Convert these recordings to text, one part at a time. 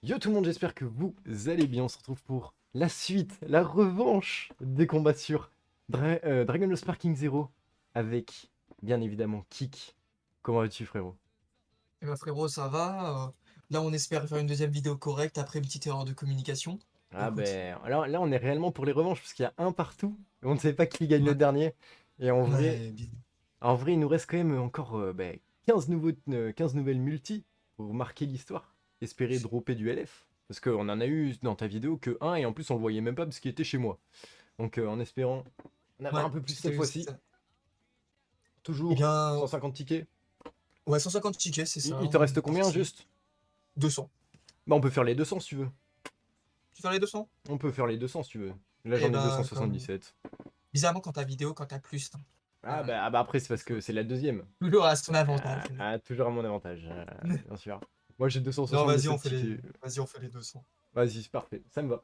Yo tout le monde, j'espère que vous allez bien. On se retrouve pour la suite, la revanche des combats sur Dragon Ball Sparking Zero avec, bien évidemment, Kik. Comment vas-tu, frérot? Eh ben frérot, ça va. Là, on espère faire une deuxième vidéo correcte après une petite erreur de communication. Ah Écoute. ben, alors là, on est réellement pour les revanches, parce qu'il y a un partout, et on ne sait pas qui gagne le Ouais, dernier. Et ouais, bien. en vrai, il nous reste quand même encore 15 nouvelles multis pour marquer l'histoire. Espérer dropper du LF. Parce qu'on en a eu dans ta vidéo que un, et en plus on le voyait même pas parce qu'il était chez moi. Donc en espérant en avoir Ouais, un peu plus cette c'était fois-ci. ça. Eh Toujours bien, 150 tickets. ouais, 150 tickets, c'est ça. Il te On reste est combien parti. juste? 200. Bah on peut faire les 200 si tu veux. Tu fais les 200? On peut faire les 200 si tu veux. Là Eh j'en ai ben, comme... 277. Bizarrement, quand t'as vidéo, quand t'as plus, hein, euh, Ah bah après c'est parce que c'est la deuxième. toujours à son avantage. Toujours à mon avantage, bien sûr. Moi j'ai Non, vas-y, 277 tickets. Vas-y, on fait les 200. Vas-y, c'est parfait, ça me va.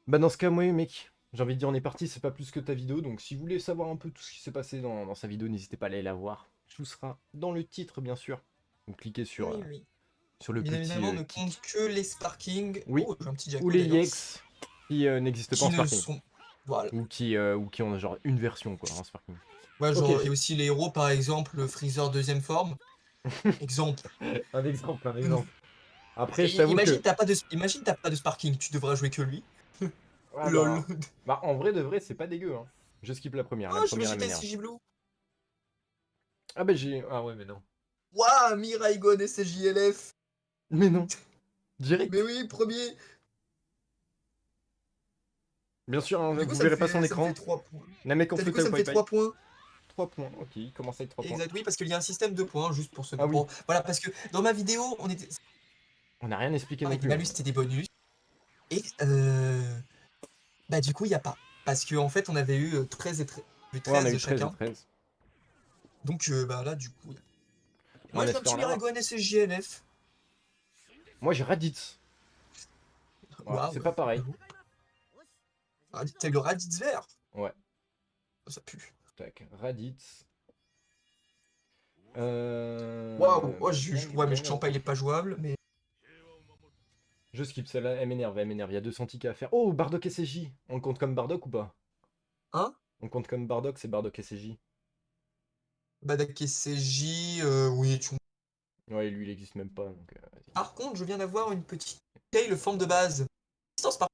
Bah dans ce cas, moi mec, j'ai envie de dire on est parti, c'est pas plus que ta vidéo, donc si vous voulez savoir un peu tout ce qui s'est passé dans sa vidéo, n'hésitez pas à aller la voir. Tout sera dans le titre bien sûr. Donc cliquez Oui, oui. sur le Bien petit évidemment, ne compte kick. que les Sparking. Oui, Oh, j'ai un petit ou Jacko les d'ailleurs. EX qui n'existent pas Qui en ne Sparking. sont. Voilà. Ou qui ont genre une version quoi en Sparking. Ouais, Ok. genre, et aussi les héros, par exemple, le Freezer deuxième forme. Exemple. Un exemple, un exemple. Après, je t'avoue Imagine, que. imagine, t'as pas de Sparking, tu devras jouer que lui. Ah LOL. bah en vrai de vrai, c'est pas dégueu, hein. Je skip la première. La Oh, première, elle j'imagine m'énerve. SCJ Blue. Ah bah j'ai. Ah ouais, mais non. Waouh, Mirai Gon SCJLF. Mais non. Mais Direct. oui, premier. Bien sûr, hein, Du coup, vous verrez pas son ça me fait écran. 3 points. La mec en Du feu coup, ça me fait Pai. 3 points. 3 points. Ok, il commence avec 3 points. Exact, oui, parce qu'il y a un système de points, juste pour ce. Ah oui. Voilà, parce que dans ma vidéo, on était. On n'a rien expliqué non Pareil, des plus, hein. malus, c'était des bonus. Et bah, du coup, il n'y a pas. Parce qu'en fait, on avait eu 13 et Ouais, on a 13 eu 13 et chacun. 13. Donc, bah là, du coup. On Moi, j'ai un espère petit en Mirai avoir. Gon SCJLF. Moi j'ai Raditz. Voilà, c'est Waouh. pas pareil. T'as eu le Raditz vert. Ouais. Oh, ça pue. Tac, Raditz. Waouh. Oh, ouais, mais Bien Champa, il est avoir. pas jouable. Mais. Je skip celle-là, elle m'énerve, elle m'énerve. Il y a 200 tickets à faire. Oh, Bardock SCJ. On le compte comme Bardock ou pas? Hein? On compte comme Bardock, c'est Bardock SCJ. Badak SCJ, oui. Ouais, lui il existe même pas, donc vas-y. Par contre, je viens d'avoir une petite tail forme de base. Distance par.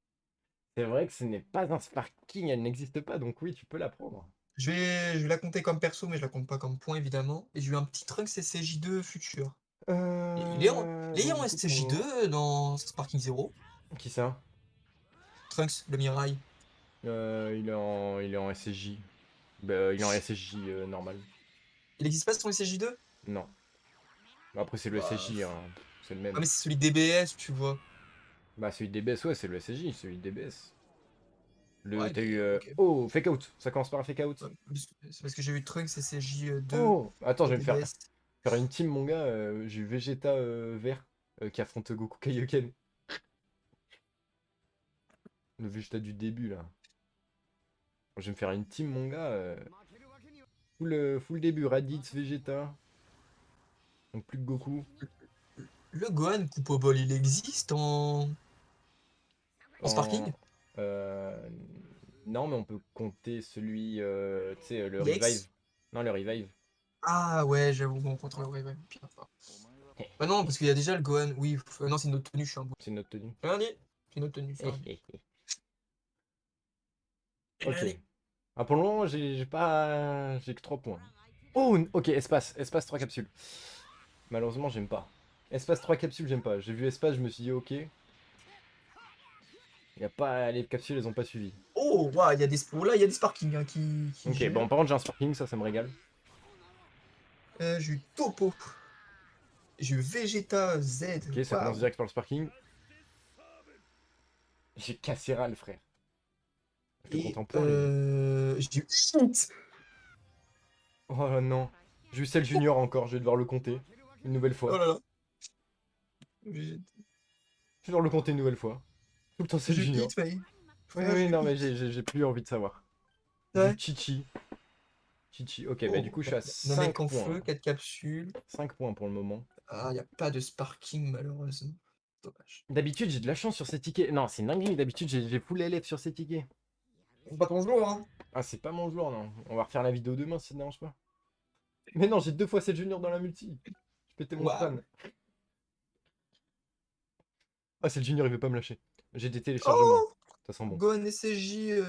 C'est vrai que ce n'est pas un Sparking, elle n'existe pas, donc oui, tu peux la prendre. Je vais la compter comme perso, mais je la compte pas comme point, évidemment. Et j'ai eu un petit Trunks SCJ2 futur. Et il est Donc en du coup pour le moment. SCJ2 dans Sparking Zero. Qui ça? Trunks, le Mirai. Il est en SCJ. Bah, il est en SCJ normal. Il existe pas sur le SCJ2? Non. Bah, après c'est le Bah. SCJ, hein. C'est le Ah, même. mais c'est celui DBS, tu vois. Bah celui de DBS, ouais, c'est le SCJ, celui de DBS. Ouais, T'as mais eu. ok. Oh, fake out. Ça commence par un fake out. Ouais, c'est parce que j'ai eu Trunks SCJ2 Oh, attends, je vais me DBS. faire une team, mon gars. J'ai eu Vegeta vert qui affronte Goku Kaioken. Le Vegeta du début, là. Je vais me faire une team, mon gars. Full début. Raditz, Vegeta. Donc plus que Goku. Le Gohan Coupe au bol, il existe en En. Sparking? euh, Non, mais on peut compter celui. Tu sais, le revive. EX? Non, le revive. Ah ouais, j'avoue, bon, contre le Raven. Pire pas. Bah non, parce qu'il y a déjà le Gohan. Oui, non, c'est une autre tenue, je suis un bout. C'est notre tenue. Rien dit. C'est une autre tenue, c'est rien dit. Ok. Allez. Ah, pour le moment, j'ai pas. J'ai que 3 points. Oh, ok, espace. Espace 3 capsules. Malheureusement, j'aime pas. Espace 3 capsules, j'aime pas. J'ai vu espace, je me suis dit, ok. Y a pas... Les capsules, elles ont pas suivi. Oh, waouh, il y a des, oh, là, il y a des Sparking hein, qui Ok, bon, gèrent. par contre, j'ai un sparking, ça me régale. J'ai eu Topo. J'ai eu Vegeta Z. Ok, ça commence Waouh. direct par le sparking. J'ai Casséral, frère. Je le compte Et en point, lui. j'ai eu Hit. Oh non. J'ai eu Cell Junior encore, je vais devoir le compter. Une nouvelle Oh fois. là là. J'ai Je vais devoir le compter une nouvelle fois. Tout le temps Cell j'ai eu Junior. Hit, mais. Oui, Frère, oui, j'ai eu non, mais Hit. j'ai plus envie de savoir. J'ai eu Ouais. Chichi. Chichi. Ok, bah du Oh, coup, je suis à Namek 5 en points. feu, 4 capsules. 5 points pour le moment. Ah, il n'y a pas de Sparking, malheureusement. Dommage. D'habitude, j'ai de la chance sur ces tickets. Non, c'est une dinguerie. D'habitude, j'ai full LF sur ces tickets. C'est pas ton jour, hein. Ah, c'est pas mon jour, non. On va refaire la vidéo demain si ça te dérange pas. Mais non, j'ai 2 fois 7 juniors dans la multi. Je pétais mon Waouh. crâne. Ah, c'est le junior, il veut pas me lâcher. J'ai des téléchargements. Oh! Ça sent bon. Gohan SSJ,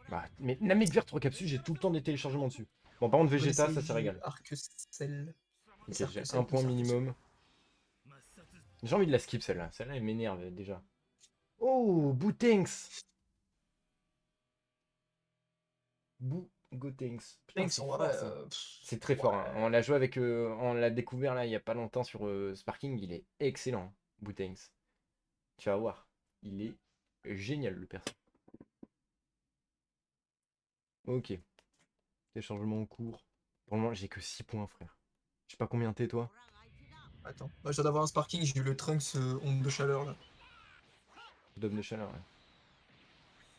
Bah, mais Namek Vert 3 capsules, j'ai tout le temps des téléchargements dessus. Bon, par contre, Gohan Vegeta, ça SSJ, régale. Arc-Cell. Ok, C'est j'ai Arc-Cell, un oui, point c'est Arc-Cell. minimum. J'ai envie de la skip celle-là. Celle-là, elle m'énerve déjà. Oh, Bootanks. Gotenks. Putain, Thanks, c'est en fort vrai, ça. C'est très fort, hein. On ouais. l'a joué avec. On l'a découvert là il y a pas longtemps sur Sparking. Il est excellent, Bootanks. Tu vas voir. Il est génial le perso. Ok. Téléchargement en cours. Pour le moment, j'ai que 6 points, frère. Je sais pas combien t'es, toi. Attends, bah, je viens d'avoir un sparking, j'ai eu le Trunks onde de chaleur là. Dôme de chaleur, ouais.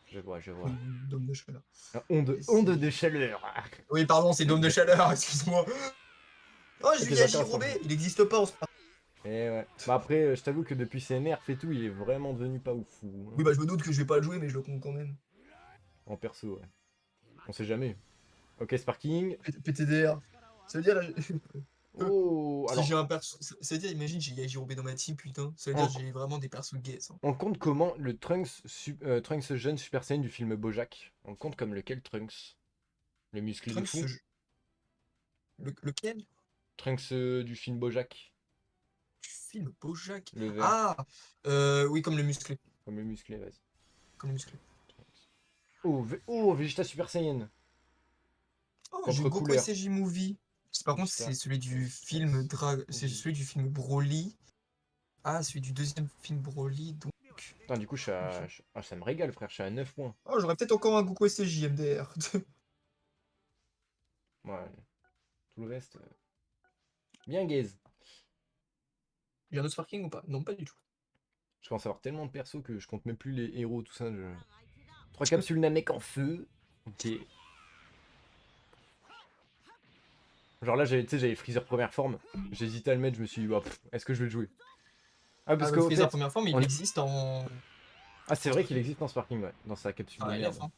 Je vois, je vois. Oui, dôme de chaleur. Ah, Et onde c'est- de chaleur. Oui, pardon, c'est dôme de chaleur, excuse-moi. Oh, Ok, j'ai eu d'accord, ça Yajirobe, va. il n'existe pas en sparking. Et ouais. Bah après, je t'avoue que depuis ses nerfs et tout, il est vraiment devenu pas ouf. Oui, bah je me doute que je vais pas le jouer, mais je le compte quand même. En perso, ouais. On sait jamais. Ok, Sparking. PTDR. Ça veut dire, Oh, si alors, j'ai un perso. Ça veut dire, imagine, j'ai Yajirobe dans ma team, putain. Ça veut dire, on, j'ai vraiment des persos gays, ça. on compte comment le Trunks jeune Super Saiyan du film BoJack? On le compte comme lequel Trunks? Le musclé de Trunks, fou? lequel? Trunks du film BoJack? Film Bojack. Le vert, Ah, oui, comme le musclé. comme le musclé, vas-y. Comme le musclé. Trunks. Oh, oh, Vegeta Super Saiyan. Oh, j'ai eu Goku Contre-couleur. SCJ Movie. Par contre, Vegeta c'est celui du film c'est SSJ. celui du film Broly. Ah, celui du deuxième film Broly, donc. Putain, du coup, ah, ça me régale, frère, je suis à 9 points. Oh, j'aurais peut-être encore un Goku SCJ MDR. Ouais, tout le reste, bien gaze. J'ai un autre sparking ou pas? Non, pas du tout. Je commence à avoir tellement de persos que je compte même plus les héros, tout ça. 3 capsules Namek en feu. Ok. Genre là, tu sais, j'avais Freezer première forme. J'hésitais à le mettre, je me suis dit, bah, est-ce que je vais le jouer? Ah, Ah, parce bah, qu'au Freezer fait, première fois, mais il existe en. ah, c'est En vrai truc. qu'il existe en Sparking, ouais, dans sa capsule En de LF, merde. hein.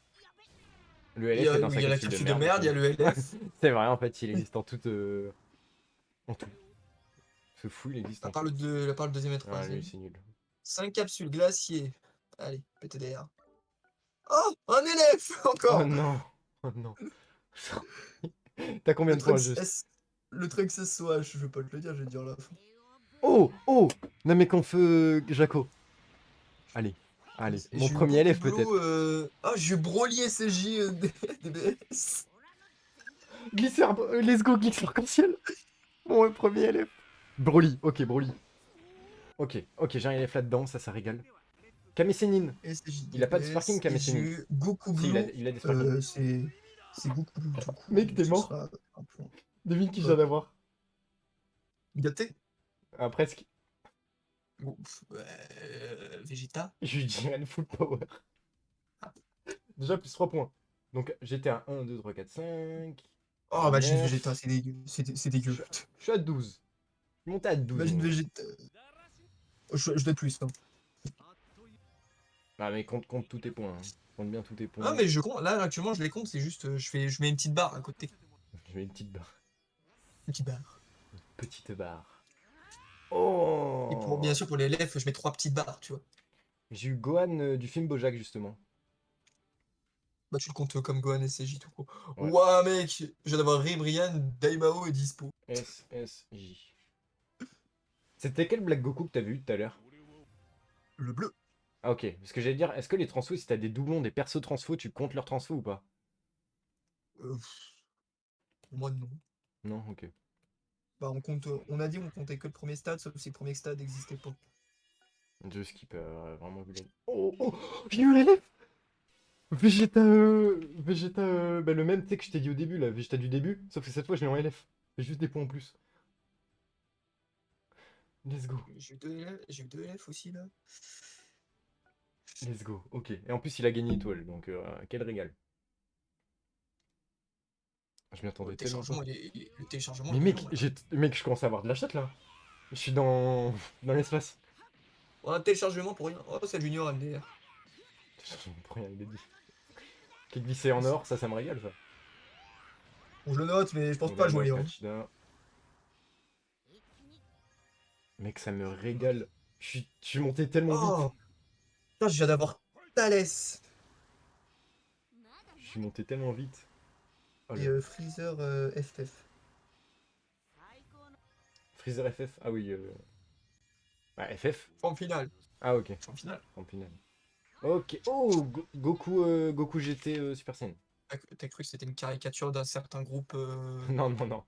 Le LF est dans Oui, sa il y a la capsule de capsule de merde merde, il y aussi. a le LF. C'est vrai, en fait, il existe en tout. En tout. Ce fou, il existe La en tout. parle de la parle deuxième et Ah, lui, troisième. c'est nul. 5 capsules glacier. Allez, PTDR. Oh, un LF Oh encore. non! Oh non! T'as combien Le de points Trunks juste? S. Le Trunks SOH, je vais pas te le dire, je vais te dire la fin. Oh! Oh! Namek en feu, Jaco. Allez, allez. Et Mon j'ai eu premier Goku LF Blue. peut-être. Ah, j'ai eu Broly SSJ DBS. Glisser, let's go, glisseur arc-en-ciel. Mon premier LF. Broly, ok, Broly. Ok, ok, j'ai un LF là-dedans, ça régale. Kame Sennin. SSJ Il a pas de sparking, DBS. Et Kame j'ai Sennin. eu Goku Si, Blue. il a des sparking. C'est Goku Blue tout court, Mec, donc t'es ce mort. sera un point. Devine qui je viens Quoi? d'avoir. Gâté? Ah, presque. Ouf, Vegeta? Je lui dirais full power. Ah. Déjà, plus 3 points. Donc, j'étais à 1, 2, 3, 4, 5. Oh, imagine Vegeta, 9. c'est dégueu. C'est dégueu. Je suis à 12. Je suis monté à 12, Imagine mon gars. Vegeta. Oh, je dois être plus, hein. Ah, mais compte tous tes points, hein. Compte bien tous tes Ah, points. mais je compte. Là, actuellement, je les compte, c'est juste. Je mets une petite barre à côté. Je mets une petite barre. Une petite barre. Petite barre. Et bien Oh! sûr, pour les LF, je mets 3 petites barres, tu vois. J'ai eu Gohan du film BoJack, justement. Bah, tu le comptes comme Gohan SCJ tout court. Ouais. Ouah, mec, je viens d'avoir Brian, Daimao et Dispo. SSJ. C'était quel Black Goku que t'as vu tout à l'heure? Le bleu. Ah, ok. Parce que j'allais dire, est-ce que les transfos, si t'as des doublons, des persos transfos, tu comptes leurs transfos ou pas? Moi, non. Non, ok. Bah, on compte. On a dit on comptait que le premier stade, sauf si le premier stade n'existait pas. Je skip vraiment vu les. Oh, oh, j'ai eu un élève! Vegeta, Vegeta, bah, le même, tu sais, que je t'ai dit au début, là, Vegeta du début, sauf que cette fois, je l'ai en LF. J'ai juste des points en plus. Let's go, J'ai eu deux LF aussi, là. let's go, ok. Et en plus, il a gagné étoile, donc quel régal. Je m'y Oh, attendais tellement pas. le téléchargement, Mais il est long, mec, là. mec, je commence à avoir de la chatte, là. Je suis dans l'espace. Oh, un téléchargement pour rien. Oh, c'est Junior MDR. Pour rien, il est dit. Qui est glissé en or, ça me régale ça. Bon, je le note, mais je pense pas Oulala, jouer. Hein. Kachida. Mec, ça me régale. Je suis monté tellement vite. Oh, putain, je viens d'avoir Thalès. Je suis monté tellement vite. Oh là. Et Freezer FF. Freezer FF. Ah oui. Bah, FF. Forme finale. Ah ok. Forme finale. En final. Ok. Oh, Goku, Goku GT Super Saiyan. T'as cru que c'était une caricature d'un certain groupe Non, non, non.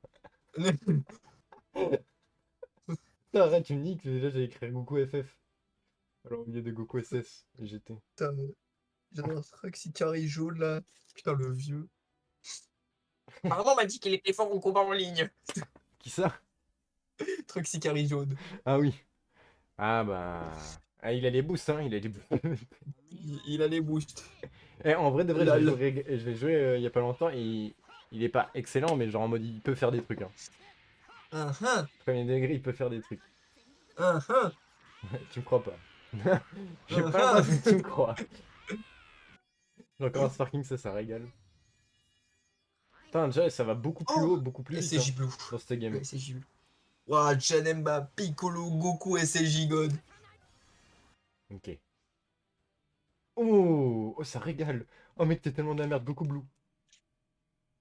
Putain, arrête, tu me niques. Déjà, j'ai écrit Goku FF. Alors au milieu de Goku SS et GT. Putain, j'adore ce truc Ikari jaune là. Putain, le vieux. Maman m'a dit qu'il était fort au combat en ligne. Qui ça? Truc Ikari jaune. Ah oui. Ah bah. Ah, il a les boosts, hein. Il a les boosts. Il a les boosts. Eh, en vrai, de vrai, Lol. je l'ai joué il y a pas longtemps et il est pas excellent, mais genre en mode il peut faire des trucs. Hein. Ah ah. Premier degré, il peut faire des trucs. Ah ah. Tu me crois pas. J'ai Ah pas ah. l'impression que tu me crois. Genre comme un Sparking, ça régale. Putain, déjà, ça va beaucoup plus Oh. haut, beaucoup plus vite hein, SCJ Blue. dans cette game. Ouais, SCJ Blue. Ouah, Janemba, Piccolo, Goku, SCJ God. Ok. Oh, oh, ça régale. Oh mec, t'es tellement de la merde, Goku Blue.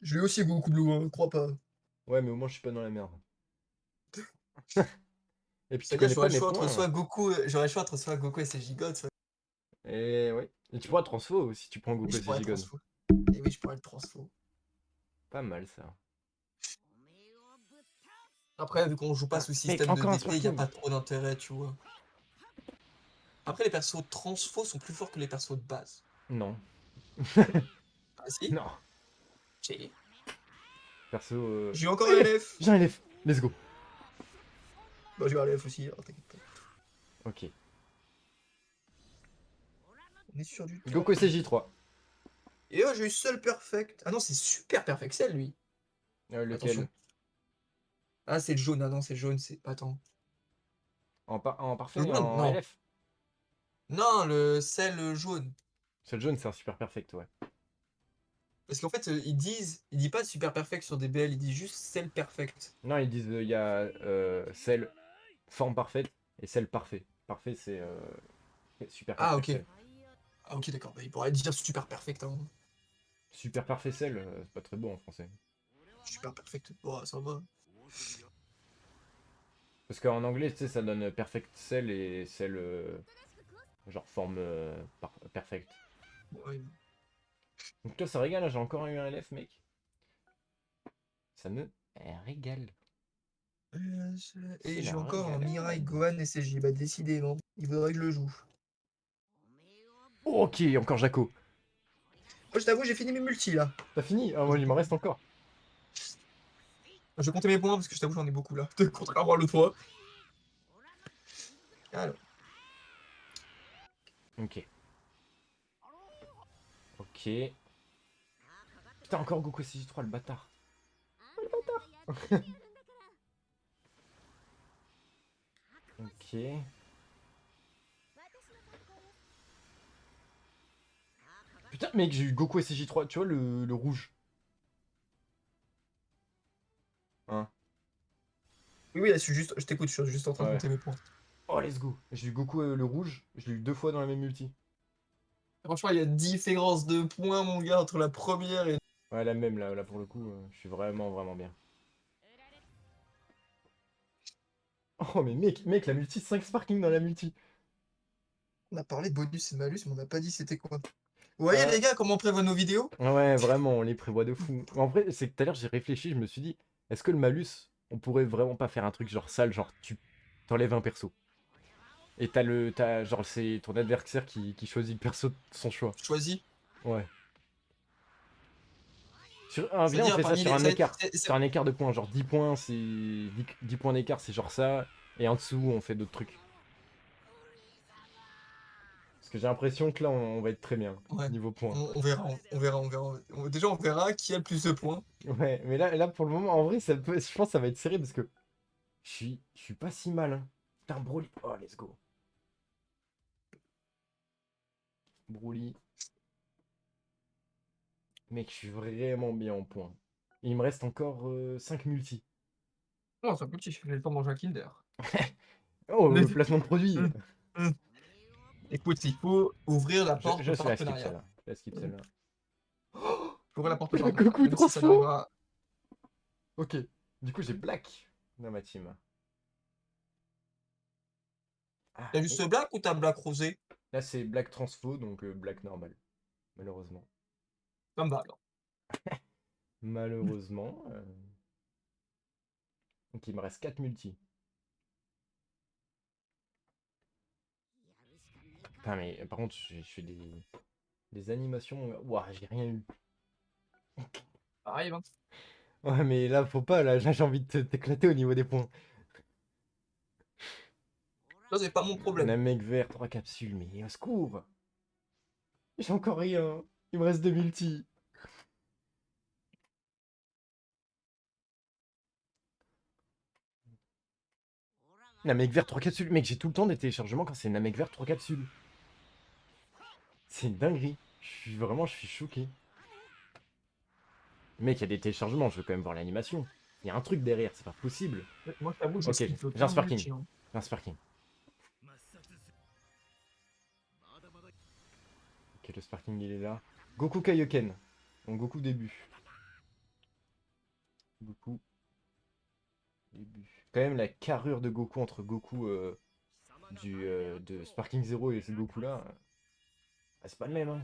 Je l'ai aussi Goku Blue, hein, crois pas. Ouais, mais au moins je suis pas dans la merde. Et puis tu C'est-à-dire, connais pas mes points. j'aurais le choix entre soit Goku SCJ God, soit. Et ouais. Et tu pourras transfo si tu prends Oui, Goku je pourrais Sejigon. transfo. Et oui, je pourrais le transfo. Pas mal ça. Après, vu qu'on joue pas Ah, sous mec, système de encore un DP, y a Sparking. pas trop d'intérêt, tu vois. Après, les persos transfo sont plus forts que les persos de base. Non. Ah si? Non. Si. Perso. J'ai encore un LF. LF. J'ai un LF. Let's go. Bah, j'ai un LF aussi, hein, t'inquiète pas. Ok. On est sur du top. Goku SJ3. Et oh, j'ai eu seul perfect. Ah non, c'est super perfect cell, lui. Lequel? Attention. Ah, c'est le jaune. Ah non, c'est le jaune. C'est. Attends. En Le parfait, jaune? en Non. LF. Non, le sel jaune. C'est jaune, c'est un super perfect, ouais. Parce qu'en fait, ils disent pas super perfect sur DBL, ils disent juste cell perfect. Non, ils disent il y a celle forme parfaite et celle parfait. Parfait, c'est super Ah, perfect ok. cell. Ah, ok, d'accord. Bah, il pourrait dire super perfect. Hein. Super parfait cell, c'est pas très beau en français. Super perfect. Bon, ça va. Parce qu'en anglais, tu sais, ça donne perfect cell et cell genre forme perfect. Ouais. Donc toi, ça régale, là, j'ai encore eu un LF, mec. Ça me régale. C'est Et j'ai la encore un Mirai régalade. Gohan SSJ. Bah, décidément. Il faudrait que je le joue. Oh, ok, encore Jaco. Moi, je t'avoue, j'ai fini mes multis là. T'as fini? Ah, moi, il m'en reste encore. Je vais compter mes points parce que je t'avoue, j'en ai beaucoup là. Contrairement à l'autre fois. Alors. Ok. Ok. Putain, encore Goku CJ3, le bâtard. Ok. Putain, mec, j'ai eu Goku SCJ3, tu vois le rouge. Hein? Oui, oui, là, je t'écoute, je suis juste en train de Ouais. compter mes points. Oh, let's go. J'ai eu Goku le rouge, je l'ai eu 2 fois dans la même multi. Franchement, il y a différence de points, mon gars, entre la première et. Ouais, la même, là pour le coup, je suis vraiment, vraiment bien. Oh, mais mec, la multi, 5 sparking dans la multi. On a parlé de bonus et de malus, mais on n'a pas dit c'était quoi. Vous voyez, Euh, les gars, comment on prévoit nos vidéos? ouais, vraiment, on les prévoit de fou. En vrai, c'est que tout à l'heure, j'ai réfléchi, je me suis dit, est-ce que le malus, on pourrait vraiment pas faire un truc genre sale, genre tu t'enlèves un perso. Et genre, c'est ton adversaire qui choisit le perso de son choix. Choisis. Ouais. Viens, on C'est-à-dire, fait ça parmi sur les. un écart. Sur un écart de points. Genre 10 points, c'est 10 points d'écart, c'est genre ça. Et en dessous, on fait d'autres trucs. Parce que j'ai l'impression que là, on va être très bien. Ouais, Niveau points. on verra, on verra, on verra. Déjà, on verra qui a le plus de points. Ouais, mais là, pour le moment, en vrai, je pense que ça va être serré parce que je suis pas si mal. Hein. Putain, Broly. Oh, let's go. Broly. Mec, je suis vraiment bien en points. Il me reste encore 5 multi. Non, c'est un petit, j'ai le temps de manger un Kinder. Oh, placement de produit. Écoute, il faut ouvrir la porte Je au la skip partenariat. celle-là. Je la skip celle-là. J'ouvre la porte au partenariat. Goku Même si ça transfo. n'arrivera. Ok. Du coup, j'ai Black dans ma team. Ah, T'as juste Black ou t'as Black Rosé? là, c'est Black transfo, donc Black normal. Malheureusement. Ça me va alors. Malheureusement. Donc, il me reste 4 multi. Putain, mais par contre, je fais des animations. Ouah, j'ai rien eu. Arrive, hein. Ouais, mais là, faut pas. Là, j'ai envie de t'éclater au niveau des points. Ça, c'est pas mon problème. Namek vert, 3 capsules, mais au secours! J'ai encore rien. Il me reste 2 multi. Namek vert, 3 capsules. Mec, j'ai tout le temps des téléchargements quand c'est Namek vert, 3 capsules. C'est une dinguerie. Je suis choqué. Mec, il y a des téléchargements, je veux quand même voir l'animation. Il y a un truc derrière, c'est pas possible. Moi, je t'avoue, j'ai Ok, skip j'ai un plein de Sparking. multi, hein. J'ai un Sparking. Ok, le Sparking il est là. Goku Kaioken. Donc Goku début. Goku début. Quand même la carrure de Goku entre Goku de Sparking Zero et ce Goku là. Ah, c'est pas le même hein.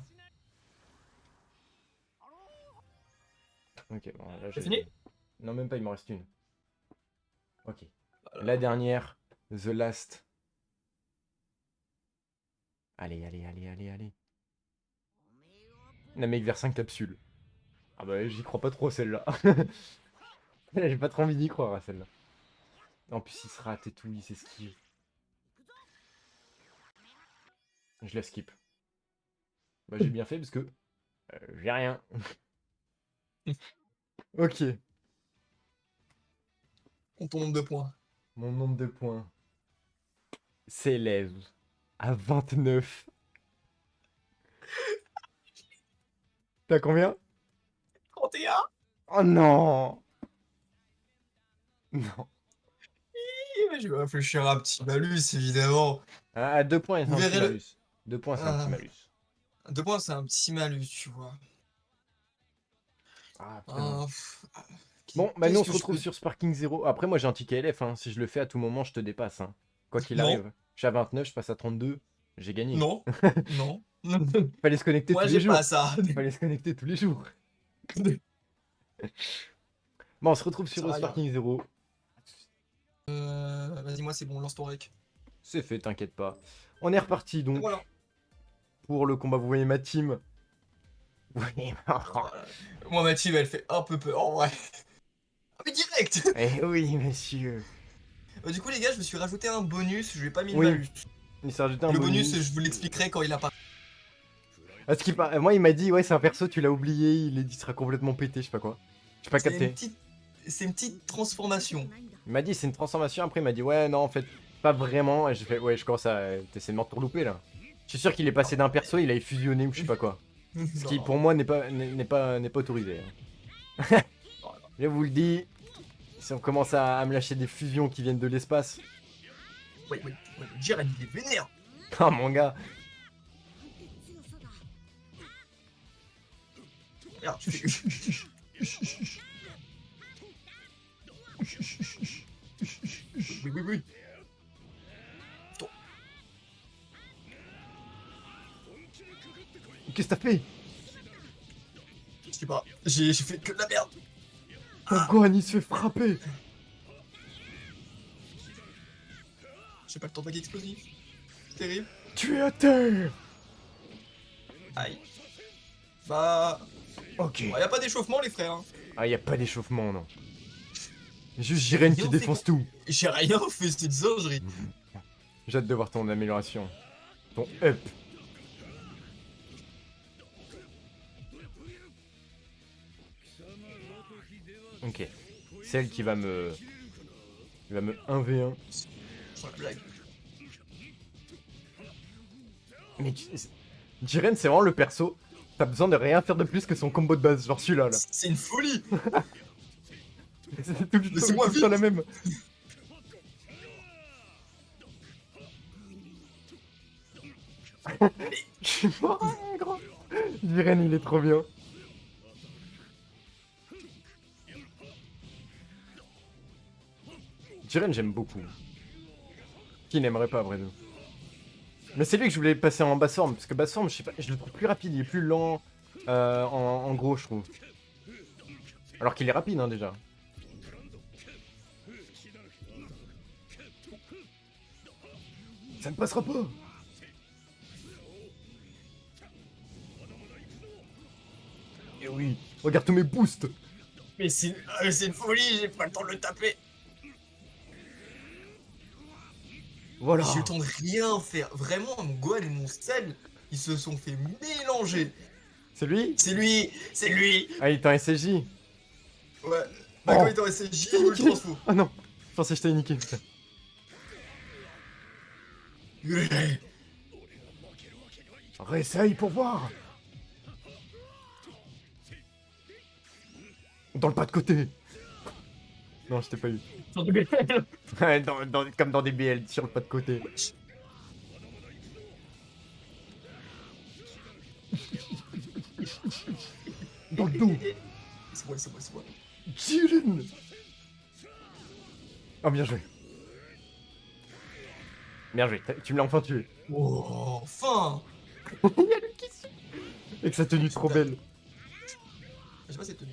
Ok, bon là C'est j'ai. fini? Non même pas, il m'en reste une. Ok. Voilà. La dernière. The Last. Allez, allez, allez, allez, allez. Namek vers 5 capsules. Ah bah j'y crois pas trop celle-là. J'ai pas trop envie d'y croire à celle-là. En plus il se rate et tout, il s'esquive. Je la skip. Bah j'ai bien fait parce que j'ai rien. Ok. On ton nombre de points. Mon nombre de points s'élève à 29. T'as combien? 31. Oh non. Non. Mais je vais réfléchir à un petit malus, évidemment. À 2 points, c'est Vous un petit verrez le. malus. 2 points, c'est un petit Ah, malus. 2 points, c'est un petit malus, tu vois. Ah putain. Ah, Bon, bah nous on qu'est-ce se que je retrouve peux. sur Sparking Zero. Après, moi j'ai un ticket LF. Hein. Si je le fais à tout moment, je te dépasse. Hein. Quoi qu'il Non, arrive. Je suis à 29, je passe à 32. J'ai gagné. non, non. Fallait se connecter Moi, tous les j'ai pas jours. ça. Fallait se connecter tous les jours. Bon, on se retrouve Ça sur va rien. Sparking Zero. Vas-y, moi, c'est bon, lance ton rec. C'est fait, t'inquiète pas. On est reparti Et donc voilà. pour le combat. Vous voyez ma team. Vous voyez Voilà. Moi, ma team, elle fait un peu peur, en vrai. Ah, mais direct. Eh oui, monsieur. Du coup, les gars, je me suis rajouté un bonus, je lui ai pas mis de Oui, malus. il s'est rajouté un Et le bonus, bonus. je vous l'expliquerai quand il apparaît. Parce qu'il moi, il m'a dit, ouais, c'est un perso, tu l'as oublié, il sera complètement pété, je sais pas quoi. J'ai pas C'est une capté. petite. C'est une petite transformation. Il m'a dit, c'est une transformation. Après, il m'a dit, ouais, non, en fait, pas vraiment. Et j'ai fait, ouais, je commence à. T'essaies de m'entourlouper là. Je suis sûr qu'il est passé d'un perso, il a fusionné ou je sais pas quoi. Ce qui, Non. pour moi, n'est pas autorisé. Hein. Je vous le dis, si on commence à me lâcher des fusions qui viennent de l'espace. Oui, oui, oui, Jiren, il est vénère. Ah, mon gars. Regarde, tu fais. Oui, oui, oui. Attends. Qu'est-ce que t'as fait? Je sais pas, j'ai fait que de la merde. Oh, Gohan, il se fait frapper. J'ai pas le temps d'attaque explosif. C'est terrible. Tu es à terre. Aïe. Bah. Ok. Y a pas d'échauffement, les frères. Hein. Ah, y a pas d'échauffement, non. Juste J'ai Jiren qui rien fait défonce tout. J'ai rien fait, c'est une singerie. J'ai hâte de voir ton amélioration. Ton up. Ok. Celle qui va me... Il va me 1v1. Sans la blague. Mais Jiren, c'est vraiment le perso. T'as besoin de rien faire de plus que son combo de base, genre celui-là, là. C'est une folie. C'est tout le Laissez-moi temps la même. Je suis mort, gros. Jiren, il est trop bien. Jiren, j'aime beaucoup. Qui n'aimerait pas, après tout. Mais c'est lui que je voulais passer en basse forme, parce que basse forme, je sais pas, je le trouve plus rapide, il est plus lent en gros, je trouve. Alors qu'il est rapide, hein, déjà. Ça ne passera pas. Et oui, regarde tous mes boosts. Mais c'est une folie, j'ai pas le temps de le taper. Voilà. J'ai eu le temps de rien faire. Vraiment, mon Gohan et mon Cell, ils se sont fait mélanger. C'est lui? C'est lui, c'est lui. Ah, il est en SSJ. Ouais. Bah, quand il était en SSJ, il le transfo. Ah non, je pensais que je t'avais niqué, putain. Réessaye pour voir. Dans le pas de côté. Non, je t'ai pas eu. Ouais, comme dans des BL, sur le pas de côté. Dans le dos. C'est moi. Jiren. Oh, bien joué. Bien joué, tu me l'as enfin tué. Oh, enfin. Il y a le kiss. Avec sa tenue trop belle. Je sais pas cette tenue.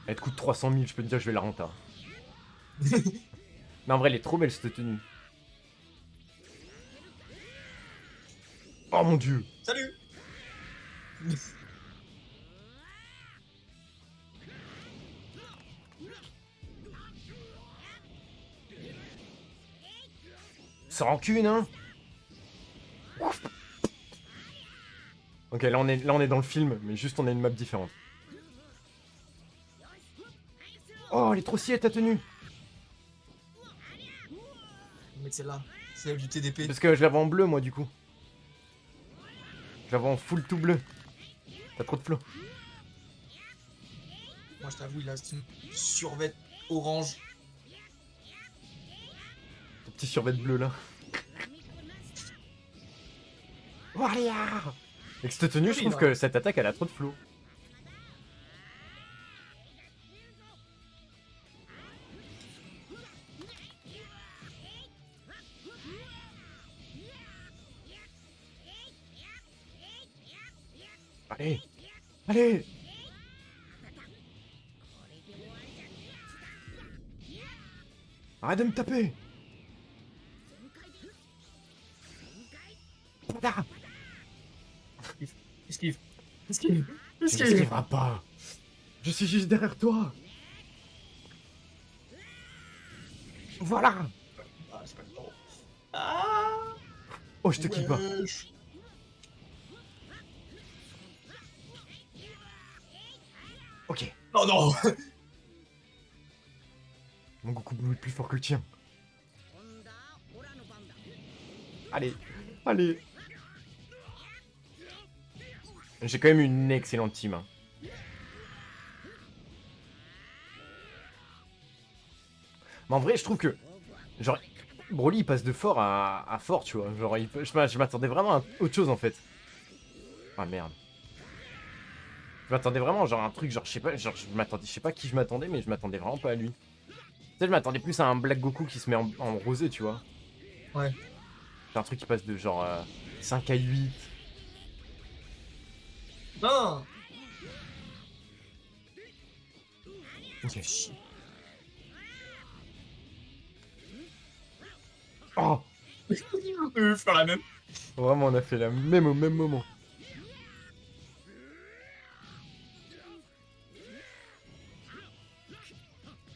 Elle te coûte 300 000, je peux te dire, je vais la renta. Non, en vrai, elle est trop belle cette tenue. Oh mon dieu. Salut. Sans rancune, hein. Ok, là on est dans le film, mais juste on a une map différente. Oh, elle est trop stylée ta tenue. Mais c'est là, c'est celle du TDP. Parce que je la vois en bleu, moi, du coup. Je la vois en full tout bleu. T'as trop de flow. Moi, je t'avoue, il a une survêt orange. Ton petit survêt bleu, là. Warrior. Avec cette tenue, je trouve que cette attaque, elle a trop de flow. Allez. Allez. Arrête de me taper. Putain. Esquive. Tu n'esquiveras pas. Je suis juste derrière toi. Voilà. Ah, c'est pas le temps. Ah. Oh, je te kiffe pas. Ok. Oh non. Mon Goku Blue est plus fort que le tien. Allez. Allez. J'ai quand même une excellente team. Hein. Mais en vrai, je trouve que... Genre, Broly, il passe de fort à fort, tu vois. Genre, je m'attendais vraiment à autre chose, en fait. Ah, merde. Je m'attendais vraiment, genre, un truc, genre, je sais pas, genre, je sais pas qui je m'attendais, mais je m'attendais vraiment pas à lui. Tu sais, je m'attendais plus à un Black Goku qui se met en rosé, tu vois. Ouais. C'est un truc qui passe de, genre, 5 à 8. Non. Ok. Oh. Faire la même. Vraiment, on a fait la même au même moment.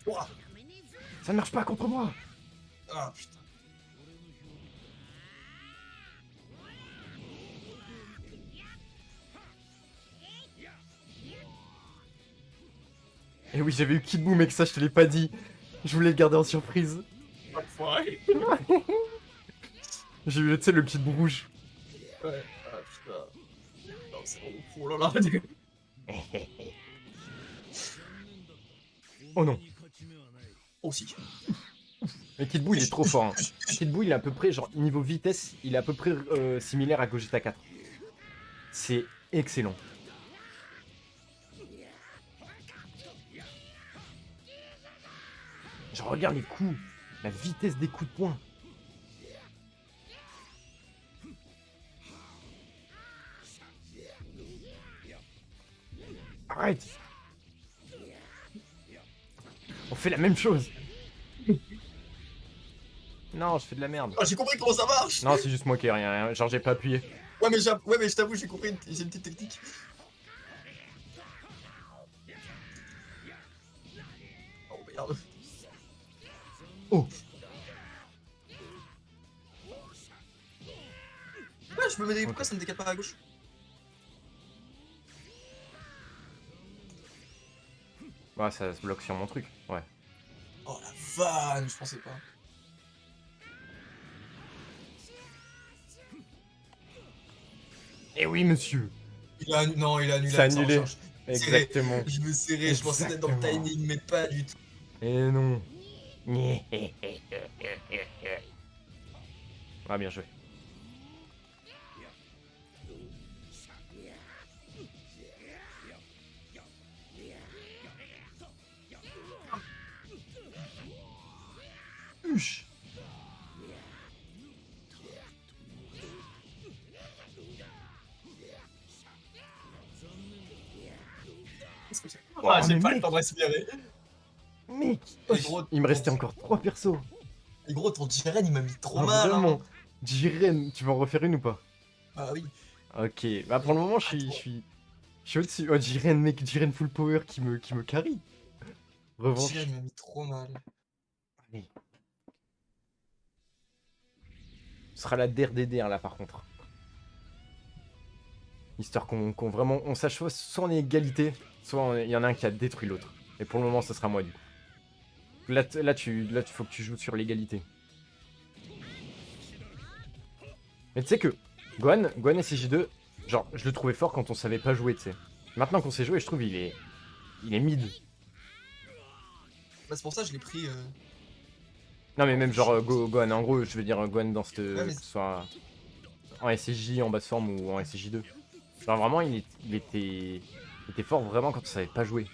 Ouah. Ça ne marche pas contre moi. Ah putain. Et oui, j'avais eu Kid Buu, mec, ça je te l'ai pas dit. Je voulais le garder en surprise. Enfoiré. J'ai eu, tu sais, le Kid Buu rouge. Ouais. Ah. Non, c'est bon. Oh là là. Oh non. Aussi. Mais Kid Buu, il est trop fort. Hein. Kid Buu, il est à peu près, genre, niveau vitesse, il est à peu près similaire à Gogeta 4. C'est excellent. Je regarde les coups, la vitesse des coups de poing. Arrête. On fait la même chose. Non, je fais de la merde. Ah, j'ai compris comment ça marche. Non, c'est juste moi qui ai rien. Genre, j'ai pas appuyé. Ouais, mais je t'avoue, j'ai compris. J'ai une petite technique. Oh merde. Oh. Ouais, je me mets des... Ok. Pourquoi ça me décale pas à gauche? Ouais, ça se bloque sur mon truc. Ouais. Oh la vanne, je pensais pas. Eh oui, monsieur. Non, il a annulé C'est avec ça en annulé. charge. Serré. Exactement. Je me serrais, je pensais être dans le Exactement. timing, mais pas du tout. Et non. Ah, bien joué. Huche. Qu'est-ce que c'est? Oh, Ah, j'ai mais pas le mec. temps de respirer. Mec. Et gros, Il me restait encore 3 persos. et gros, ton Jiren, il m'a mis trop Ah, mal, hein. vraiment. Jiren, tu vas en refaire une ou pas? Bah oui. Ok. Bah, pour le moment, je suis au-dessus. Oh, Jiren, mec. Jiren full power qui me carry. Revanche. Jiren, il m'a mis trop mal. Allez. Ce sera la der des der, là, par contre. Histoire qu'on vraiment... On sache soit on est égalité, soit il y en a un qui a détruit l'autre. Et pour le moment, ce sera moi, du coup. Là, faut que tu joues sur l'égalité. Mais tu sais que Gohan et CJ2, genre, je le trouvais fort quand on savait pas jouer, tu sais. Maintenant qu'on sait jouer, je trouve il est mid. Bah, c'est pour ça que je l'ai pris. Non, mais même genre Gohan, en gros, je veux dire Gohan dans cette. Ouais, mais... Que ce soit en SCJ en basse forme ou en SCJ2. Genre, vraiment, il était fort vraiment quand on savait pas jouer.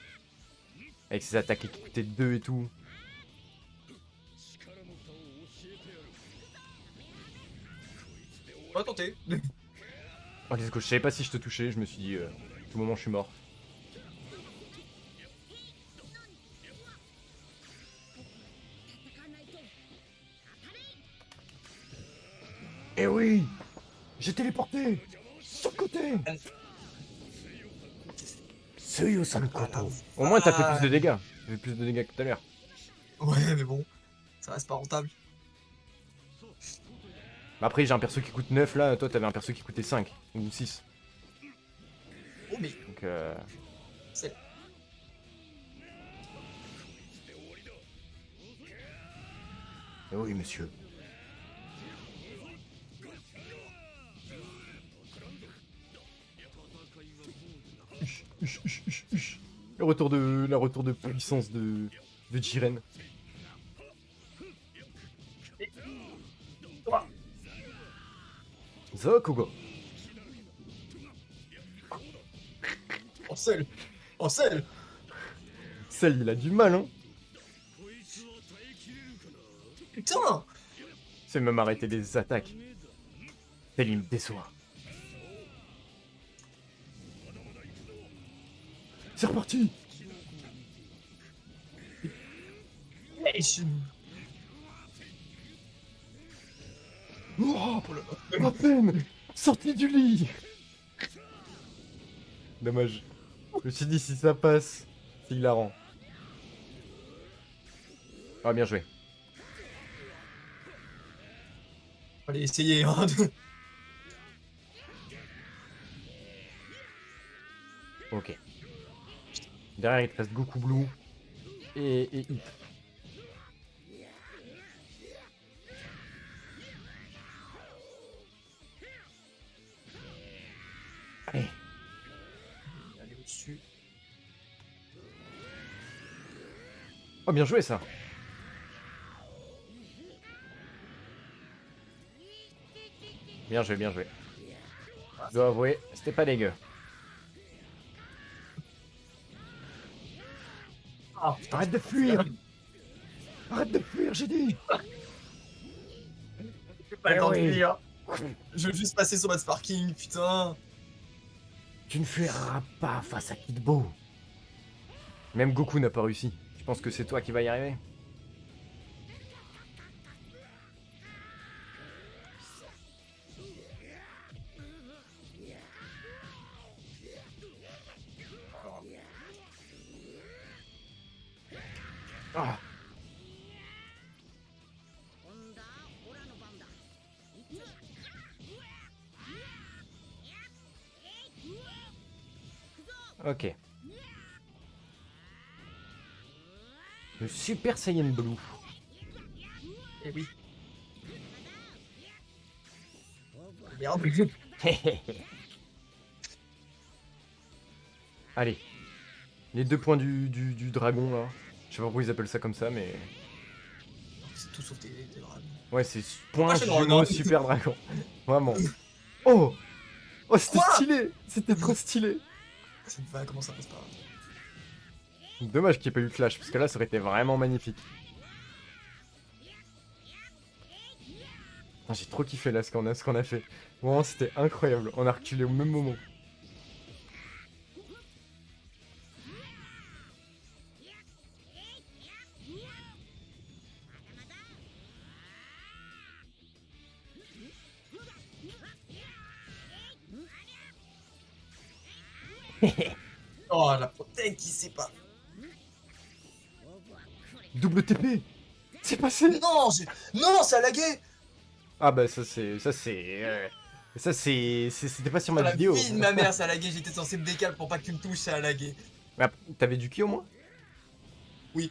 Avec ses attaques qui coûtaient 2 et tout. On va tenter. Oh, qu'est-ce que je savais pas si je te touchais, je me suis dit, à tout moment, je suis mort. Eh oui! J'ai téléporté! Sur le côté! Seiyu Sankoto. Au moins, t'as fait plus de dégâts. T'as fait plus de dégâts que tout à l'heure. Ouais, mais bon, ça reste pas rentable. Bah après, j'ai un perso qui coûte 9 là. Toi, t'avais un perso qui coûtait 5 ou 6. Oh, mais Donc, c'est... eh oui, monsieur. Le retour de puissance de Jiren. Zokugo. En seul. En seul. Celle, il a du mal, hein. Putain. C'est même arrêter des attaques. Celle, il me déçoit. C'est reparti. Oh, à peine sorti du lit. Dommage. Je me suis dit, si ça passe, c'est hilarant. Ah, bien joué. Allez, essayez, hein. Ok. Derrière, il te reste Goku Blue et Hip. Allez. Aller au-dessus. Oh, bien joué ça. Bien joué, bien joué. Je dois avouer, c'était pas dégueu. Ah putain, Arrête de fuir. Arrête de fuir, j'ai dit. j'ai pas le Eh temps de oui. fuir. Je veux juste passer sur ma Sparking, putain. Tu ne fuiras pas face à Kid Buu. Même Goku n'a pas réussi. Je pense que c'est toi qui vas y arriver. Ah. Ok. Le Super Saiyan Blue. Eh oui. Merde. Allez. Les 2 points du dragon là. Je sais pas pourquoi ils appellent ça comme ça, mais... C'est tout sauf tes dragons. Ouais, c'est point Ah, Shenron, jumeau hein. super dragon. Vraiment. Oh. Oh, c'était Quoi stylé. C'était trop stylé. Ça me va, comment ça passe pas. Dommage qu'il n'y ait pas eu Clash, parce que là, ça aurait été vraiment magnifique. Ah, j'ai trop kiffé là ce qu'on a fait. Vraiment, c'était incroyable. On a reculé au même moment. Oh, la protège qui sait pas. Double TP. C'est passé. Non, non, ça a lagué. Ah bah ça c'est... C'était pas sur ma Dans la vidéo. vie de ma mère, ça a lagué. J'étais censé me décaler pour pas que tu me touches, ça a lagué. Ah, t'avais du ki au moins? Oui.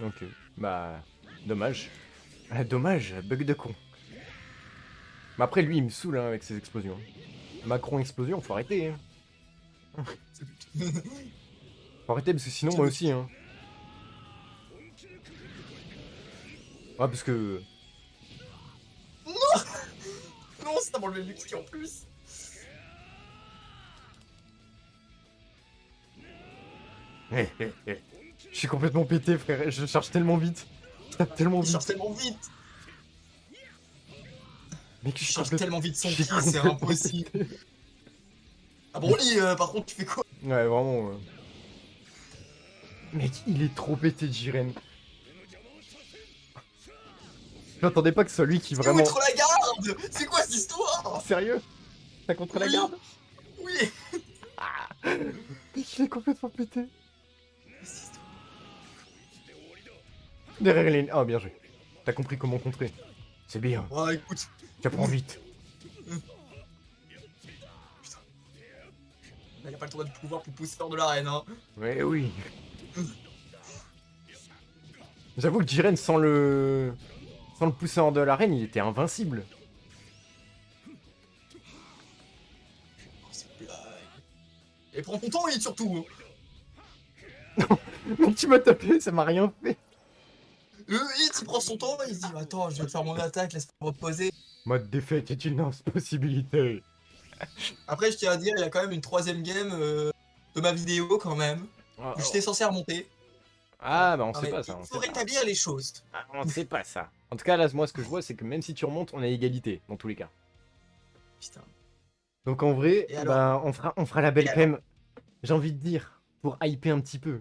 Ok. Bah... Dommage. Ah, dommage, bug de con. Mais après lui il me saoule hein, avec ses explosions. Macron explosion, faut arrêter. Hein. Faut arrêter parce que sinon moi aussi hein. Ah parce que... Non, ça m'a enlevé le Luxi en plus. Je suis complètement pété frère, je charge tellement vite. Je tape tellement Il vite. charge tellement vite. Mec, Il charge tellement vite son je suis ki, c'est complètement impossible. pété. Ah bon, Lee, par contre, tu fais quoi? Ouais, vraiment. Mec, il est trop pété, Jiren. J'attendais pas que ce soit lui qui C'est où vraiment... contre la garde? C'est quoi cette histoire? Sérieux? T'as contre la Oui. garde? Oui. Mec, il est complètement pété. Derrière les... Oh, bien joué. T'as compris comment contrer. C'est bien. Ouais, écoute. Tu apprends vite. Putain. Là, y a pas le tour de pouvoir pour pousser hors de l'arène, hein. Ouais, oui. J'avoue que Jiren, sans le pousser hors de l'arène, il était invincible. Oh, c'est blague. Et prends ton temps, Lee, surtout. Mec, tu m'as tapé, ça m'a rien fait. Lee, il prend son temps, il se dit attends, je vais faire mon attaque, laisse-moi reposer. Mode défaite est une impossibilité. Après, je tiens à dire, il y a quand même une 3ème game de ma vidéo, quand même. Oh, Où j'étais censé remonter. Ah, bah on Non, sait mais pas ça. il faut rétablir les choses. Ah, on sait pas ça. En tout cas, là, moi, ce que je vois, c'est que même si tu remontes, on a égalité, dans tous les cas. Putain. Donc en vrai, Et alors bah, on fera la belle quand même. J'ai envie de dire, pour hyper un petit peu,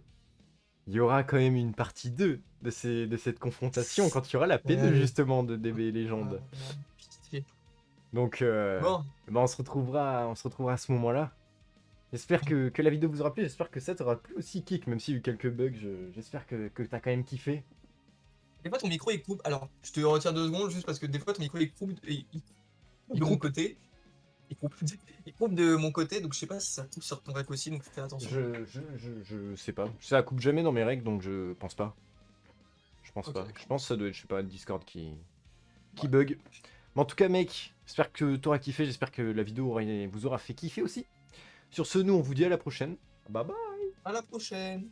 il y aura quand même une partie 2 de cette confrontation quand il y aura la P2 Ouais. justement de DB Légende. Pitié. Donc, Bon, bah, on se retrouvera à ce moment-là. J'espère que la vidéo vous aura plu, j'espère que ça t'aura plu aussi, Kick, même s'il y a eu quelques bugs, j'espère que t'as quand même kiffé. des fois ton micro il coupe. Alors, je te retire 2 secondes juste parce que des fois ton micro il coupe, il coupe de mon côté. Il coupe de mon côté, donc je sais pas si ça coupe sur ton rec aussi, donc fais attention. Je sais pas. Ça coupe jamais dans mes règles, donc je pense pas. Je pense Ok, pas. d'accord. Je pense que ça doit être, je sais pas, Discord qui bug. Mais en tout cas, mec, j'espère que t'auras kiffé, j'espère que la vidéo vous aura fait kiffer aussi. Sur ce, nous, on vous dit à la prochaine. Bye bye. À la prochaine.